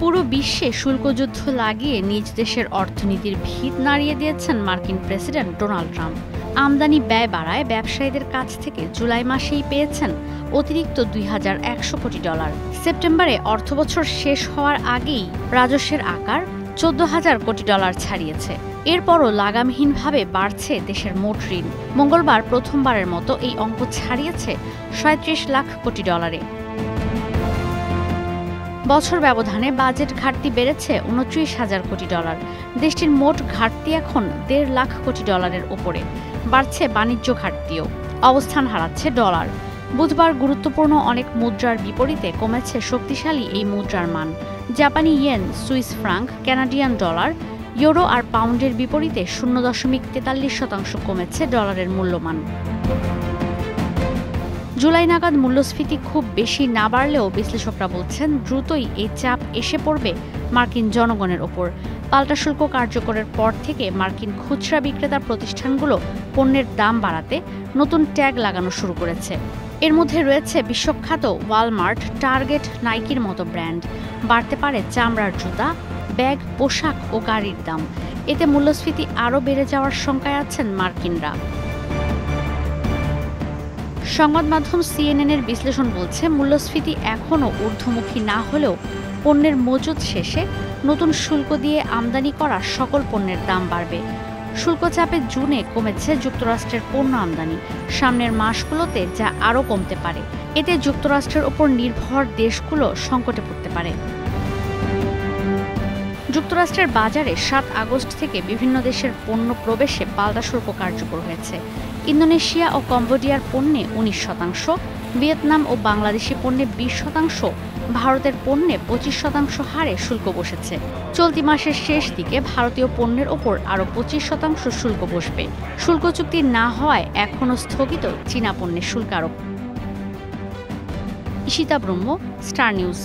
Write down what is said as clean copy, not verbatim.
পুরো বিশ্বে শুল্কযুদ্ধ লাগিয়ে নিজ দেশের অর্থনীতির ভিত নাড়িয়ে দিয়েছেন মার্কিন প্রেসিডেন্ট ডোনাল্ড ট্রাম্প। আমদানি ব্যয় বাড়ায় ব্যবসায়ীদের কাছ থেকে জুলাই মাসেই পেয়েছেন অতিরিক্ত $2,100 কোটি। সেপ্টেম্বরে অর্থবছর শেষ হওয়ার আগেই রাজস্বের আকার $14,000 কোটি ছাড়িয়েছে। এরপরও লাগামহীনভাবে বাড়ছে দেশের মোট ঋণ। মঙ্গলবার প্রথমবারের মতো এই অঙ্ক ছাড়িয়েছে $37 লাখ কোটি। বছর ব্যবধানে বাজেট ঘাটতি বেড়েছে $29,000 কোটি। দেশটির মোট ঘাটতি এখন $1.5 লাখ কোটি ওপরে। বাড়ছে বাণিজ্য ঘাটতিও, অবস্থান হারাচ্ছে ডলার। বুধবার গুরুত্বপূর্ণ অনেক মুদ্রার বিপরীতে কমেছে শক্তিশালী এই মুদ্রার মান। জাপানি yen, Swiss franc, Canadian dollar, euro আর পাউন্ডের বিপরীতে 0.43% কমেছে ডলারের মূল্যমান। জুলাই নাগাদ মূল্যস্ফীতি খুব বেশি না বাড়লেও বিশ্লেষকরা বলছেন দ্রুতই এই চাপ এসে পড়বে মার্কিন জনগণের ওপর। পাল্টা শুল্ক কার্যকরের পর থেকে মার্কিন খুচরা বিক্রেতা প্রতিষ্ঠানগুলো পণ্যের দাম বাড়াতে নতুন ট্যাগ লাগানো শুরু করেছে। এর মধ্যে রয়েছে বিশ্বখ্যাত ওয়ালমার্ট, টার্গেট, নাইকির মতো ব্র্যান্ড। বাড়তে পারে চামড়ার জুতা, ব্যাগ, পোশাক ও গাড়ির দাম। এতে মূল্যস্ফীতি আরও বেড়ে যাওয়ার শঙ্কায় আছেন মার্কিনরা। সংবাদ মাধ্যম সিএনএনের বিশ্লেষণ বলছে মূল্যস্ফীতি এখনও ঊর্ধ্বমুখী না হলেও পণ্যের মজুত শেষে নতুন শুল্ক দিয়ে আমদানি করা সকল পণ্যের দাম বাড়বে। শুল্ক চাপে জুনে কমেছে যুক্তরাষ্ট্রের পণ্য আমদানি। সামনের মাসগুলোতে যা আরও কমতে পারে। এতে যুক্তরাষ্ট্রের ওপর নির্ভর দেশগুলো সংকটে পড়তে পারে। যুক্তরাষ্ট্রের বাজারে 7 আগস্ট থেকে বিভিন্ন দেশের পণ্য প্রবেশে পাল্টা শুল্ক কার্যকর হয়েছে। ইন্দোনেশিয়া ও কম্বোডিয়ার পণ্যে 19%, ভিয়েতনাম ও বাংলাদেশি পণ্যে 20%, ভারতের পণ্যে 25% হারে শুল্ক বসেছে। চলতি মাসের শেষ দিকে ভারতীয় পণ্যের ওপর আরও 25% শুল্ক বসবে। শুল্ক চুক্তি না হওয়ায় এখনও স্থগিত চীনা পণ্যের শুল্ক আরোপ। ঈশিতা ব্রহ্ম, স্টার নিউজ।